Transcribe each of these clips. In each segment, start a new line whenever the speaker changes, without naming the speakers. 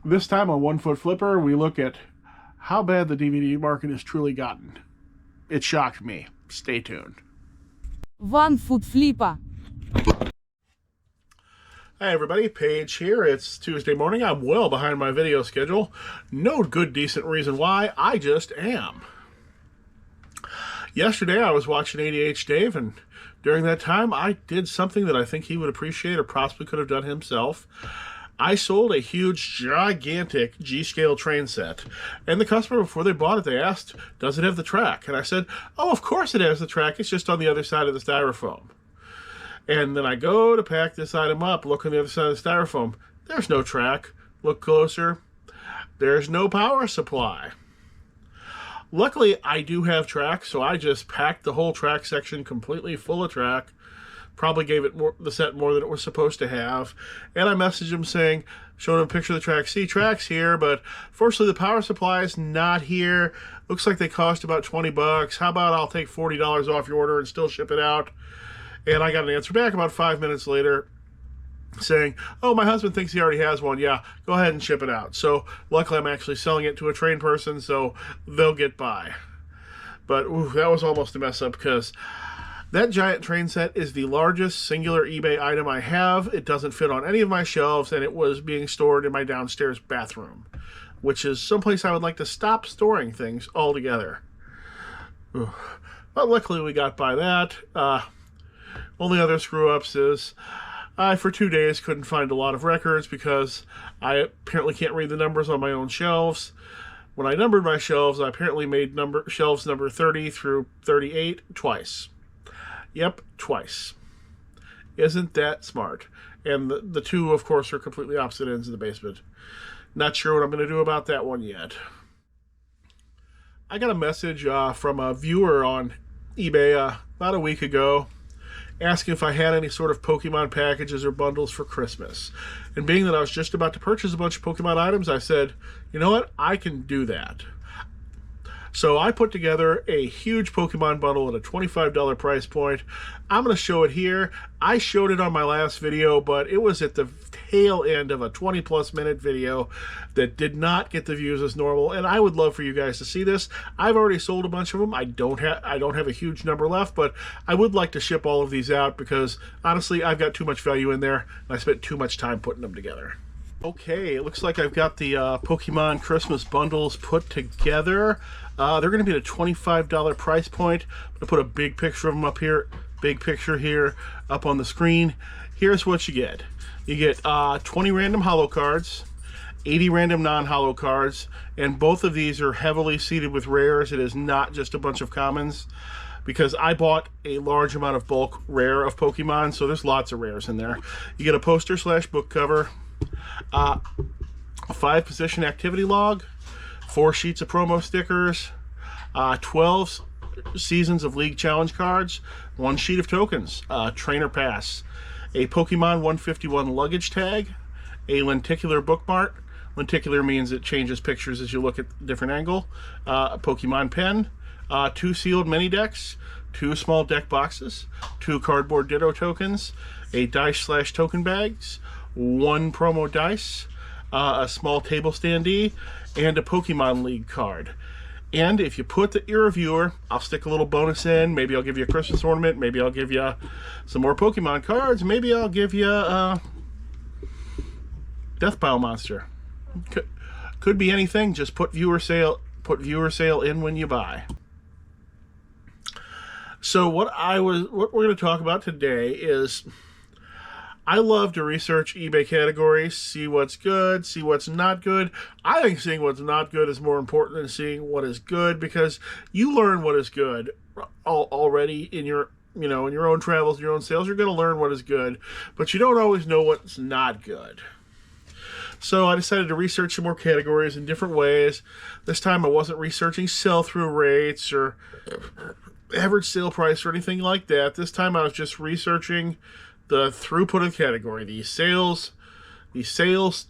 This time on One Foot Flipper, we look at how bad the DVD market has truly gotten. It shocked me. Stay tuned.
One Foot Flipper.
Hi everybody, Paige here. It's Tuesday morning. I'm well behind my video schedule. No good, decent reason why. I just am. Yesterday I was watching ADH Dave, and during that time I did something that I think he would appreciate or possibly could have done himself. I sold a huge, gigantic G-scale train set, and the customer, before they bought it, they asked, does it have the track? And I said, oh, of course it has the track. It's just on the other side of the styrofoam. And then I go to pack this item up, look on the other side of the styrofoam. There's no track. Look closer. There's no power supply. Luckily, I do have track, so I just packed the whole track section completely full of track. Probably gave it the set more than it was supposed to have. And I messaged him saying, showing him a picture of the track. See, track's here, but fortunately the power supply is not here. Looks like they cost about 20 bucks. How about I'll take $40 off your order and still ship it out? And I got an answer back about 5 minutes later saying, oh, my husband thinks he already has one. Yeah, go ahead and ship it out. So luckily I'm actually selling it to a trained person, so they'll get by. But that was almost a mess up, because that giant train set is the largest singular eBay item I have. It doesn't fit on any of my shelves, and it was being stored in my downstairs bathroom, which is someplace I would like to stop storing things altogether. But luckily we got by that. Only other screw-ups is I, for 2 days, couldn't find a lot of records because I apparently can't read the numbers on my own shelves. When I numbered my shelves, I apparently made shelves number 30 through 38 twice. Yep, twice. Isn't that smart? And the two, of course, are completely opposite ends of the basement. Not sure what I'm going to do about that one yet. I got a message from a viewer on eBay about a week ago asking if I had any sort of Pokemon packages or bundles for Christmas. And being that I was just about to purchase a bunch of Pokemon items, I said, you know what? I can do that. So I put together a huge Pokemon bundle at a $25 price point. I'm going to show it here. I showed it on my last video, but it was at the tail end of a 20-plus minute video that did not get the views as normal, and I would love for you guys to see this. I've already sold a bunch of them. I don't have a huge number left, but I would like to ship all of these out because, honestly, I've got too much value in there, and I spent too much time putting them together. Okay, it looks like I've got the Pokemon Christmas bundles put together. They're going to be at a $25 price point. I'm going to put a big picture of them up here, big picture here up on the screen. Here's what you get. You get 20 random holo cards, 80 random non-holo cards, and both of these are heavily seeded with rares. It is not just a bunch of commons, because I bought a large amount of bulk rare of Pokemon, so there's lots of rares in there. You get a poster / book cover, a 5-position activity log, 4 sheets of promo stickers, 12 seasons of League Challenge cards, 1 sheet of tokens, trainer pass, a Pokemon 151 luggage tag, a lenticular bookmark. Lenticular means it changes pictures as you look at a different angle, a Pokemon pen, 2 sealed mini decks, 2 small deck boxes, 2 cardboard Ditto tokens, a dice / token bags, 1 promo dice, a small table standee, and a Pokemon League card. And if you put your reviewer, I'll stick a little bonus in. Maybe I'll give you a Christmas ornament. Maybe I'll give you some more Pokemon cards. Maybe I'll give you a Death Pile Monster. Could be anything. Just put viewer sale in when you buy. So what we're going to talk about today is, I love to research eBay categories, see what's good, see what's not good. I think seeing what's not good is more important than seeing what is good, because you learn what is good already in your own travels, your own sales. You're going to learn what is good, but you don't always know what's not good. So I decided to research some more categories in different ways. This time I wasn't researching sell-through rates or average sale price or anything like that. This time I was just researching the throughput of the category, the sales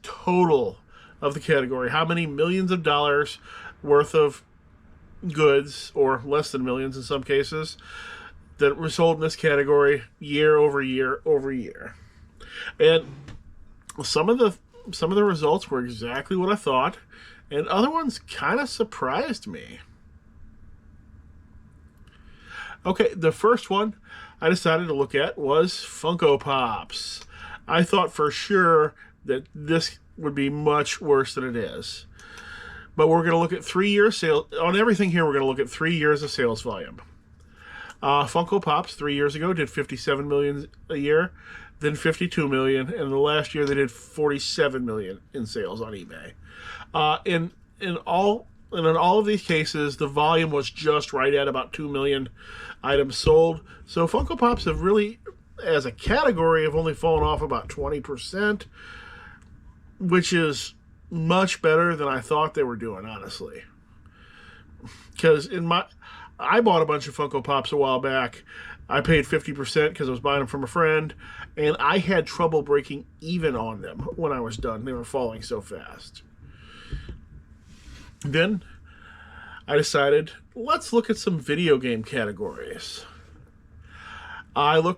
total of the category, how many millions of dollars worth of goods, or less than millions in some cases, that were sold in this category year over year over year. And some of the some of the results were exactly what I thought, and other ones kind of surprised me. Okay, the first one I decided to look at was Funko Pops. I thought for sure that this would be much worse than it is. But we're going to look at 3 years sales. On everything here, we're going to look at 3 years of sales volume. Funko Pops 3 years ago did 57 million a year, then 52 million, and the last year they did 47 million in sales on eBay. In all of these cases, the volume was just right at about 2 million items sold. So Funko Pops have really, as a category, have only fallen off about 20%, which is much better than I thought they were doing, honestly. Because I bought a bunch of Funko Pops a while back. I paid 50% because I was buying them from a friend, and I had trouble breaking even on them when I was done. They were falling so fast. Then I decided, let's look at some video game categories. Let's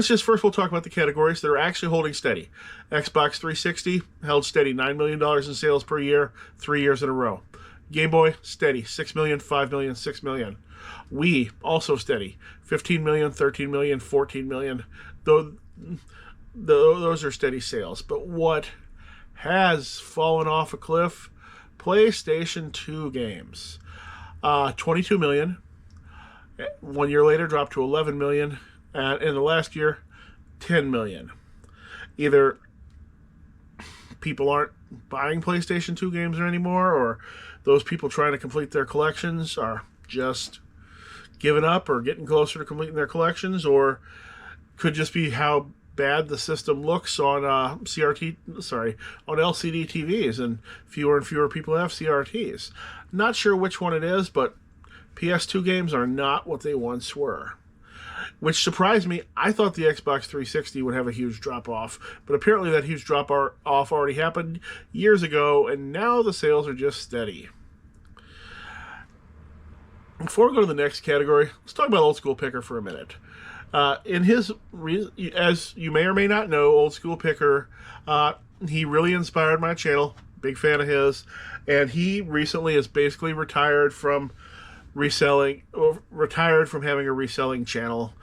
just first we'll talk about the categories that are actually holding steady. Xbox 360 held steady, $9 million in sales per year, 3 years in a row. Game Boy, steady, 6 million, 5 million, 6 million. Wii, also steady, 15 million, 13 million, 14 million. Those are steady sales. But what has fallen off a cliff? PlayStation 2 games. 22 million. 1 year later, dropped to 11 million. And in the last year, 10 million. Either people aren't buying PlayStation 2 games anymore, or those people trying to complete their collections are just giving up or getting closer to completing their collections, or could just be how bad the system looks on LCD TVs, and fewer people have CRTs. Not sure which one it is, but PS2 games are not what they once were, which surprised me. I thought the Xbox 360 would have a huge drop-off, but apparently that huge drop-off already happened years ago, and now the sales are just steady. Before we go to the next category, let's talk about Old School Picker for a minute. As you may or may not know, Old School Picker, he really inspired my channel. Big fan of his. And he recently is basically retired from having a reselling channel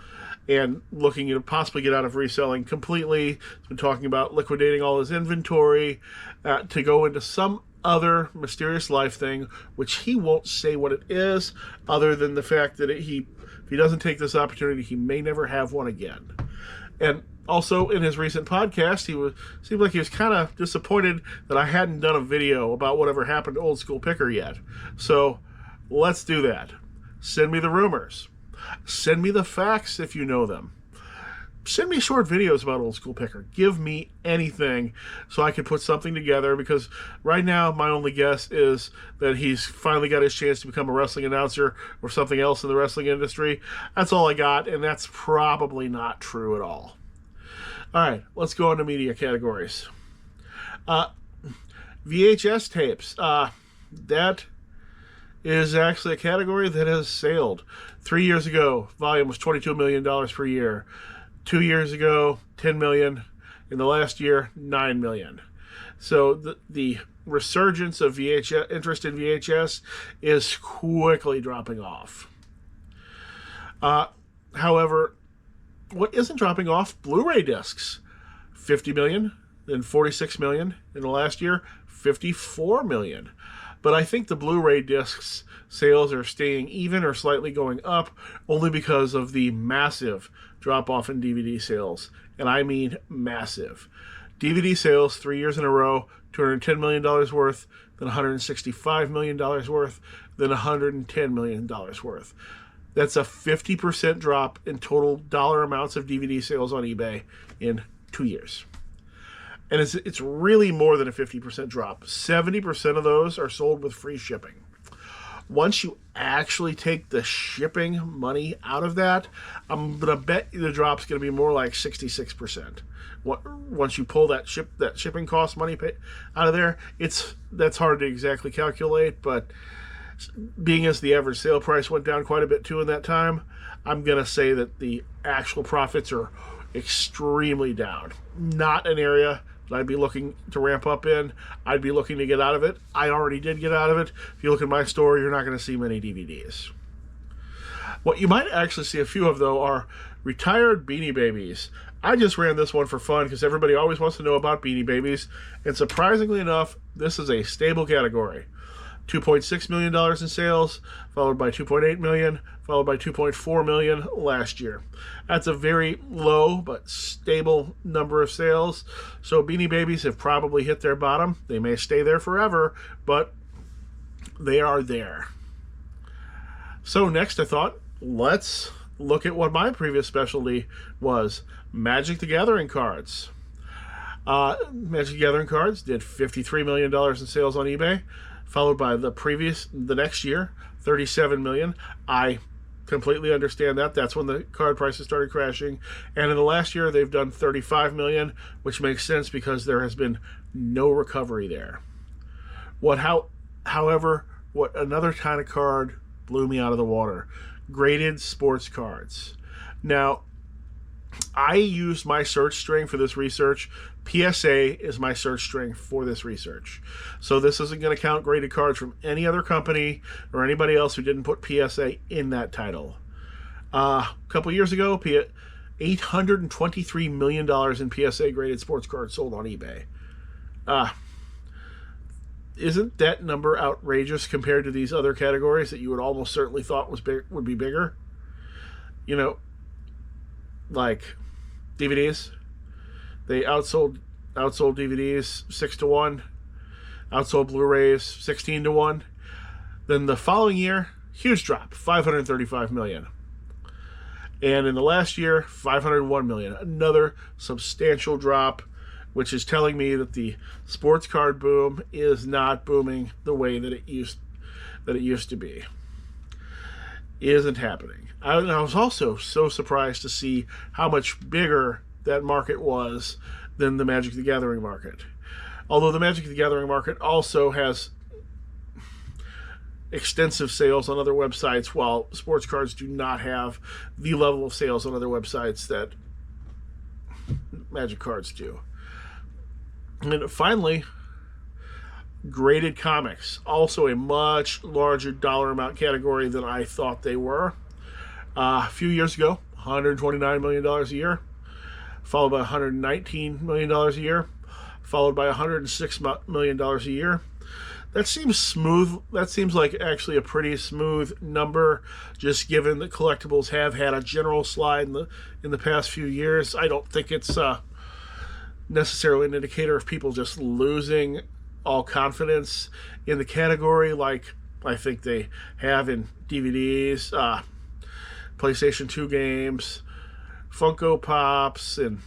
and looking to possibly get out of reselling completely. He's been talking about liquidating all his inventory to go into some other mysterious life thing, which he won't say what it is, other than the fact that if he doesn't take this opportunity, he may never have one again. And also, in his recent podcast, seemed like he was kind of disappointed that I hadn't done a video about whatever happened to Old School Picker yet. So let's do that. Send me the rumors. Send me the facts if you know them. Send me short videos about Old School Picker. Give me anything so I can put something together, because right now my only guess is that he's finally got his chance to become a wrestling announcer or something else in the wrestling industry. That's all I got, and that's probably not true at all. All right, let's go on to media categories. VHS tapes. That is actually a category that has sailed. 3 years ago, volume was $22 million per year. 2 years ago, 10 million. In the last year, 9 million. So the resurgence of interest in VHS is quickly dropping off. However, what isn't dropping off? Blu-ray discs. 50 million, then 46 million. In the last year, 54 million. But I think the Blu-ray discs sales are staying even or slightly going up, only because of the massive drop-off in DVD sales. And I mean massive. DVD sales 3 years in a row, $210 million worth, then $165 million worth, then $110 million worth. That's a 50% drop in total dollar amounts of DVD sales on eBay in 2 years. And it's really more than a 50% drop. 70% of those are sold with free shipping. Once you actually take the shipping money out of that, I'm going to bet the drop's going to be more like 66%. Once you pull that shipping cost money out of there, that's hard to exactly calculate, but being as the average sale price went down quite a bit too in that time, I'm going to say that the actual profits are extremely down. Not an area that I'd be looking to ramp up in. I'd be looking to get out of it. I already did get out of it. If you look at my store, you're not going to see many DVDs. What you might actually see a few of, though, are retired Beanie Babies. I just ran this one for fun because everybody always wants to know about Beanie Babies. And surprisingly enough, this is a stable category. $2.6 million in sales, followed by $2.8 million, followed by $2.4 million last year. That's a very low but stable number of sales. So Beanie Babies have probably hit their bottom. They may stay there forever, but they are there. So next I thought, let's look at what my previous specialty was, Magic the Gathering cards. Magic the Gathering cards did $53 million in sales on eBay, followed by the next year, $37 million. I completely understand that. That's when the card prices started crashing. And in the last year, they've done $35 million, which makes sense because there has been no recovery there. However, what another kind of card blew me out of the water, graded sports cards. Now, I used my search string for this research. PSA is my search string for this research. So this isn't going to count graded cards from any other company or anybody else who didn't put PSA in that title. A couple years ago, $823 million in PSA graded sports cards sold on eBay. Isn't that number outrageous compared to these other categories that you would almost certainly thought would be bigger? You know, like DVDs. They outsold DVDs 6-1, outsold Blu-rays 16-1. Then the following year, huge drop, $535 million. And in the last year, $501 million. Another substantial drop, which is telling me that the sports card boom is not booming the way that it used to be. Isn't happening. I was also so surprised to see how much bigger that market was than the Magic the Gathering market. Although the Magic the Gathering market also has extensive sales on other websites, while sports cards do not have the level of sales on other websites that Magic cards do. And finally, graded comics, also a much larger dollar amount category than I thought they were. A few years ago, $129 million a year, followed by $119 million a year, followed by $106 million a year. That seems smooth. That seems like actually a pretty smooth number, just given that collectibles have had a general slide in the past few years. I don't think it's necessarily an indicator of people just losing all confidence in the category, like I think they have in DVDs, PlayStation 2 games, Funko Pops, and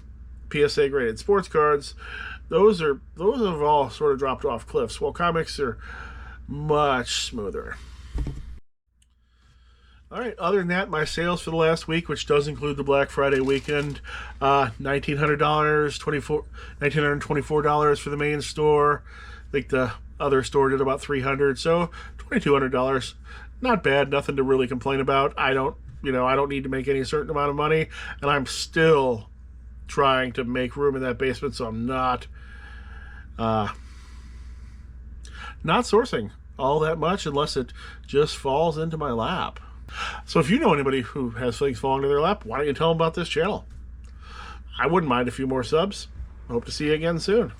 PSA graded sports cards. Those have all sort of dropped off cliffs, while comics are much smoother. All right, other than that, my sales for the last week, which does include the Black Friday weekend, $1,924 for the main store. I think the other store did about $300, so $2,200. Not bad, nothing to really complain about. I don't need to make any certain amount of money, and I'm still trying to make room in that basement, so I'm not sourcing all that much unless it just falls into my lap. So if you know anybody who has things falling into their lap, why don't you tell them about this channel? I wouldn't mind a few more subs. Hope to see you again soon.